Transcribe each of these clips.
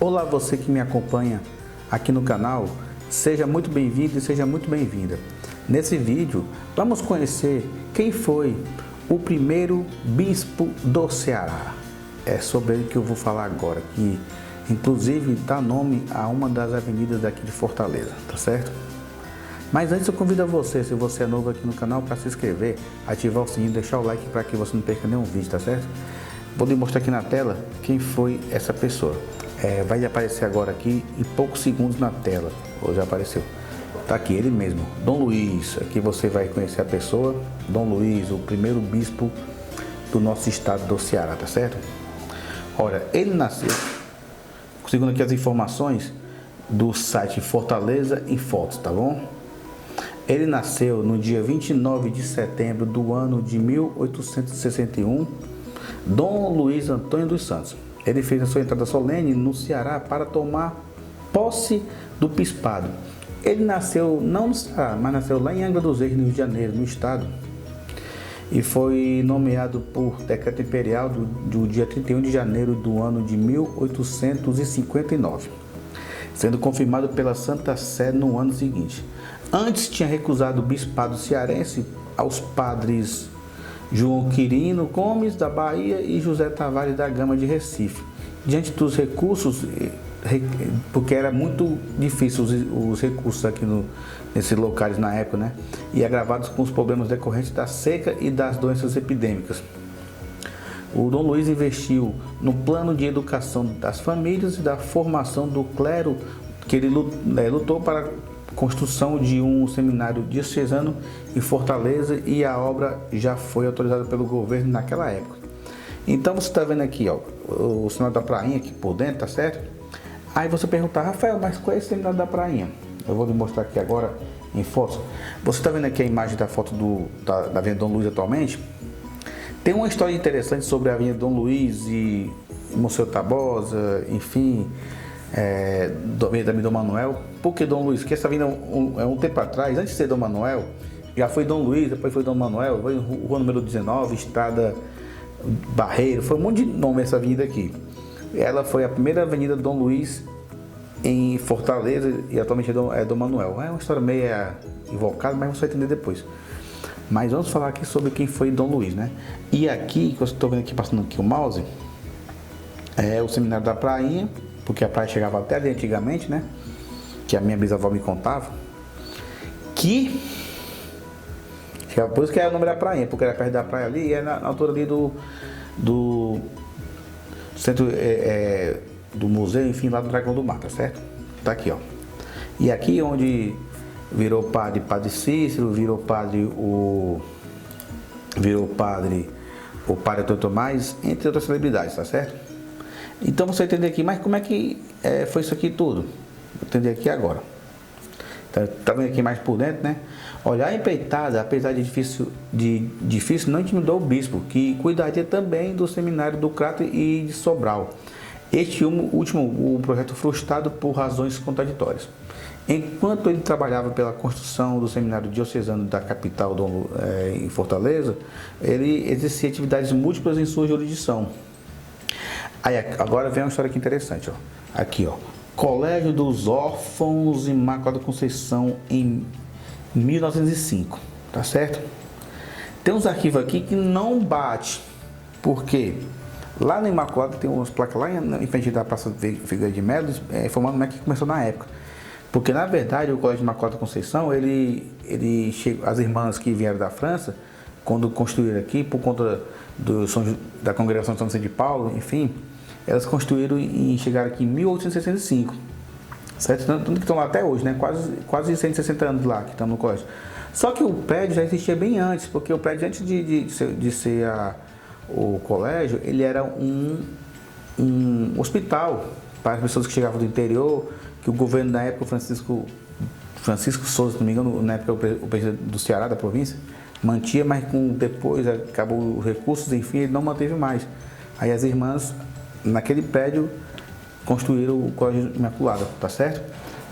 Olá, você que me acompanha aqui no canal, seja muito bem-vindo e seja muito bem-vinda. Nesse vídeo, vamos conhecer quem foi o primeiro bispo do Ceará. É sobre ele que eu vou falar agora, que inclusive dá nome a uma das avenidas daqui de Fortaleza, tá certo? Mas antes eu convido a você, se você é novo aqui no canal, para se inscrever, ativar o sininho, deixar o like para que você não perca nenhum vídeo, tá certo? Vou lhe mostrar aqui na tela quem foi essa pessoa. Vai aparecer agora aqui em poucos segundos na tela, ou já apareceu. Tá aqui, ele mesmo, Dom Luiz. Aqui você vai conhecer a pessoa, Dom Luiz, o primeiro bispo do nosso estado do Ceará, tá certo? Olha, ele nasceu, segundo aqui as informações do site Fortaleza em Fotos, tá bom? Ele nasceu no dia 29 de setembro do ano de 1861, Dom Luiz Antônio dos Santos. Ele fez a sua entrada solene no Ceará para tomar posse do bispado. Ele nasceu não no Ceará, mas nasceu lá em Angra dos Reis, no Rio de Janeiro, no estado. E foi nomeado por decreto imperial do dia 31 de janeiro do ano de 1859, sendo confirmado pela Santa Sé no ano seguinte. Antes tinha recusado o bispado cearense aos padres João Quirino Gomes, da Bahia, e José Tavares da Gama, de Recife. Diante dos recursos, porque era muito difícil os recursos aqui nesses locais na época, né? E agravados com os problemas decorrentes da seca e das doenças epidêmicas. O Dom Luiz investiu no plano de educação das famílias e da formação do clero, que ele lutou para construção de um seminário diocesano em Fortaleza, e a obra já foi autorizada pelo governo naquela época. Então você está vendo aqui, ó, o seminário da Prainha aqui por dentro, tá certo? Aí você pergunta, Rafael, mas qual é esse seminário da Prainha? Eu vou lhe mostrar aqui agora em fotos. Você está vendo aqui a imagem da foto da Avenida Dom Luiz atualmente? Tem uma história interessante sobre a Avenida Dom Luiz e Monsenhor Tabosa, enfim, da Avenida Dom Manuel. Por que Dom Luiz? Porque essa avenida um tempo atrás, antes de ser Dom Manuel, já foi Dom Luiz, depois foi Dom Manuel, foi rua número 19, Estrada Barreiro, foi um monte de nome essa avenida aqui. Ela foi a primeira avenida Dom Luiz em Fortaleza e atualmente é Dom Manuel. É uma história meio invocada, mas você vai entender depois. Mas vamos falar aqui sobre quem foi Dom Luiz, né? E aqui, que eu estou vendo aqui, passando aqui o mouse, é o seminário da Prainha, porque a praia chegava até ali antigamente, né? Que a minha bisavó me contava. Por isso que era o nome da prainha, porque era perto da praia ali, e era na altura ali do centro do museu, enfim, lá do Dragão do Mar, tá certo? Tá aqui, ó. E aqui onde virou padre Cícero, virou padre o padre Antônio Tomás, entre outras celebridades, tá certo? Então você entender aqui, mas como é que foi isso aqui tudo? Vou entender aqui agora. Tá vendo aqui mais por dentro, né? Olha, a empreitada, apesar de difícil, não intimidou o bispo, que cuidaria também do seminário do Crato e de Sobral. Este último, o projeto frustrado por razões contraditórias. Enquanto ele trabalhava pela construção do seminário diocesano da capital em Fortaleza, ele exercia atividades múltiplas em sua jurisdição. Aí, agora vem uma história aqui interessante, ó. Aqui, ó. Colégio dos Órfãos Imaculada Conceição em 1905, tá certo? Tem uns arquivos aqui que não bate, porque lá na Imaculada tem umas placas lá em frente da Praça Figueiredo de Melo, informando como é que começou na época. Porque na verdade o Colégio Imaculada Conceição, ele chegou, as irmãs que vieram da França, quando construíram aqui, por conta da congregação de São Vicente de Paulo, enfim, elas construíram e chegaram aqui em 1865, certo? Tanto que estão lá até hoje, né? Quase 160 anos lá que estão no colégio. Só que o prédio já existia bem antes, porque o prédio, antes de ser o colégio, ele era um hospital para as pessoas que chegavam do interior, que o governo da época, Francisco Souza, se não me engano, na época o presidente do Ceará, da província, mantinha, mas depois acabou os recursos, enfim, ele não manteve mais. Aí as irmãs, naquele prédio, construíram o Colégio Imaculada, tá certo?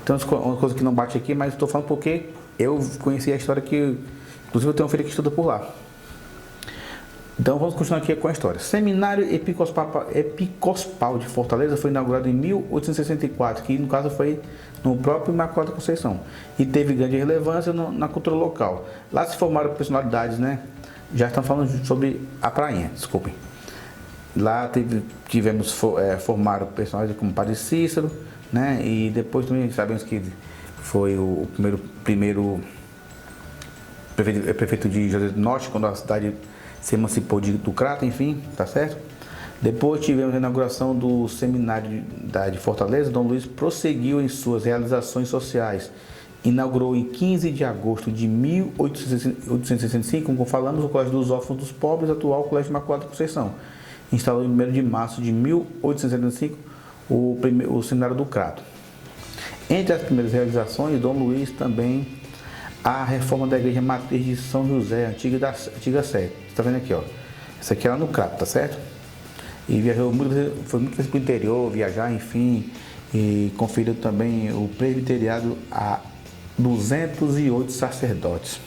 Então, uma coisa que não bate aqui, mas estou falando porque eu conheci a história que, inclusive, eu tenho um filho que estuda por lá. Então vamos continuar aqui com a história. Seminário Episcopal de Fortaleza foi inaugurado em 1864, que no caso foi no próprio Imaculada Conceição, e teve grande relevância na cultura local. Lá se formaram personalidades, né? Já estão falando sobre a prainha, desculpem. Lá formaram personagens como Padre Cícero, né? E depois também sabemos que foi o primeiro prefeito de José do Norte, quando a cidade se emancipou do Crato, enfim, tá certo? Depois tivemos a inauguração do seminário de Fortaleza. Dom Luís prosseguiu em suas realizações sociais. Inaugurou em 15 de agosto de 1865, como falamos, o Colégio dos Órfãos dos Pobres, atual Colégio Imaculada Conceição. Instalou em 1º de março de 1875 o seminário do Crato. Entre as primeiras realizações, Dom Luís também a reforma da igreja matriz de São José, antiga Sé. Você está vendo aqui, ó. Essa aqui era no Crato, tá certo? E viajou foi muitas vezes para o interior, viajar, enfim, e conferiu também o presbiteriado a 208 sacerdotes.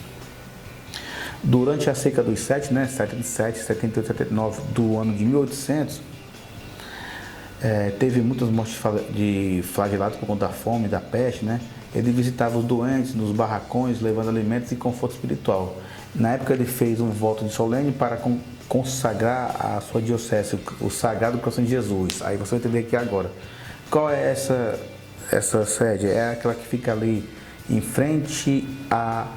Durante a seca dos 7, né, 77, 78, 79 do ano de 1800, teve muitas mortes de flagelados por conta da fome, da peste, né? Ele visitava os doentes nos barracões, levando alimentos e conforto espiritual. Na época ele fez um voto de solene para consagrar a sua diocese, o Sagrado Coração de Jesus. Aí você vai entender aqui agora. Qual é essa sede? É aquela que fica ali em frente ao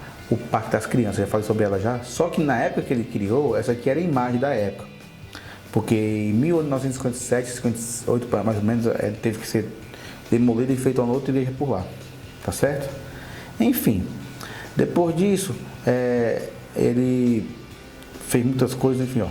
Parque das Crianças. Já falei sobre ela já. Só que na época que ele criou, essa aqui era a imagem da época. Porque em 1957, 58 mais ou menos, ele teve que ser demolido e feito uma outra igreja por lá. Tá certo? Enfim, depois disso, ele fez muitas coisas, enfim, ó.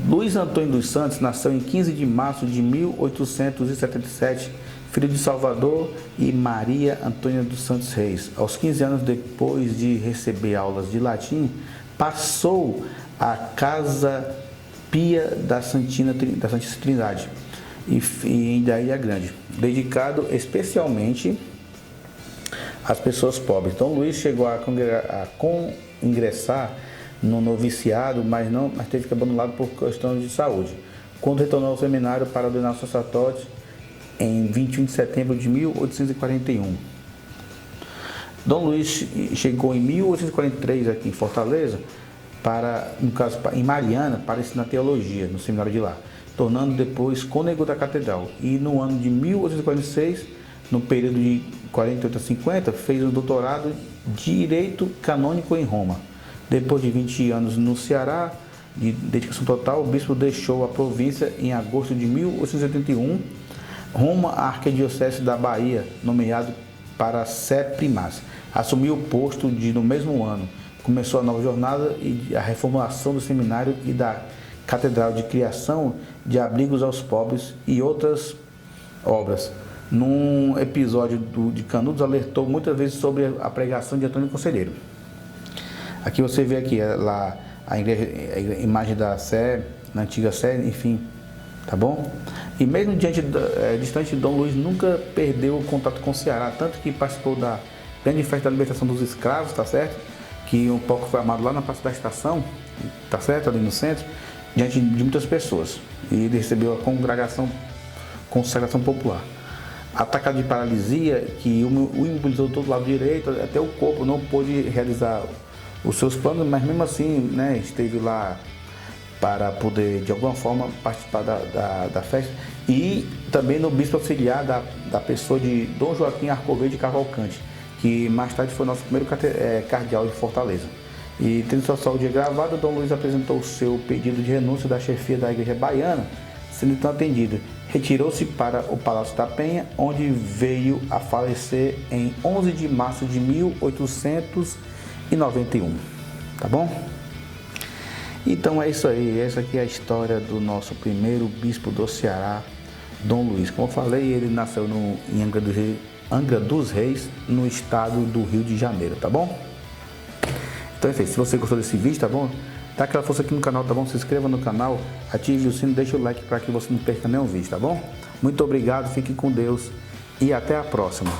Luiz Antônio dos Santos nasceu em 15 de março de 1877, filho de Salvador e Maria Antônia dos Santos Reis. Aos 15 anos, depois de receber aulas de latim, passou à Casa Pia da Santíssima Trindade e em Ilha Grande, dedicado especialmente às pessoas pobres. Então Luís chegou a ingressar no noviciado, mas teve que abandoná-lo por questões de saúde. Quando retornou ao seminário para ordenar sacerdote em 21 de setembro de 1841. Dom Luís chegou em 1843 aqui em Fortaleza, em Mariana, para ensinar teologia no seminário de lá, tornando depois cônego da catedral. E no ano de 1846, no período de 48 a 50, fez um doutorado de Direito Canônico em Roma. Depois de 20 anos no Ceará, de dedicação total, o bispo deixou a província em agosto de 1881, Roma, a arquidiocese da Bahia, nomeado para sé primaz. Assumiu o posto no mesmo ano. Começou a nova jornada e a reformulação do seminário e da catedral, de criação de abrigos aos pobres e outras obras. Num episódio de Canudos, alertou muitas vezes sobre a pregação de Antônio Conselheiro. Aqui você vê aqui lá a imagem da Sé, na antiga Sé, enfim, tá bom? E mesmo distante, Dom Luís nunca perdeu o contato com o Ceará, tanto que participou da grande festa da libertação dos escravos, tá certo? Que um pouco foi armado lá na Praça da Estação, tá certo? Ali no centro, diante de muitas pessoas. E ele recebeu a consagração popular. Atacado de paralisia, que o imobilizou todo o lado direito, até o corpo, não pôde realizar os seus planos, mas mesmo assim, né, esteve lá para poder, de alguma forma, participar da festa. E também no bispo auxiliar da pessoa de Dom Joaquim Arcoverde Cavalcante, que mais tarde foi nosso primeiro cardeal de Fortaleza. E tendo sua saúde agravada, Dom Luís apresentou o seu pedido de renúncia da chefia da igreja baiana, sendo então atendido. Retirou-se para o Palácio da Penha, onde veio a falecer em 11 de março de 1891. Tá bom? Então é isso aí. Essa aqui é a história do nosso primeiro bispo do Ceará, Dom Luís. Como eu falei, ele nasceu em Angra dos Reis, no estado do Rio de Janeiro, tá bom? Então é isso aí. Se você gostou desse vídeo, tá bom? Dá aquela força aqui no canal, tá bom? Se inscreva no canal, ative o sino, deixa o like para que você não perca nenhum vídeo, tá bom? Muito obrigado, fique com Deus e até a próxima.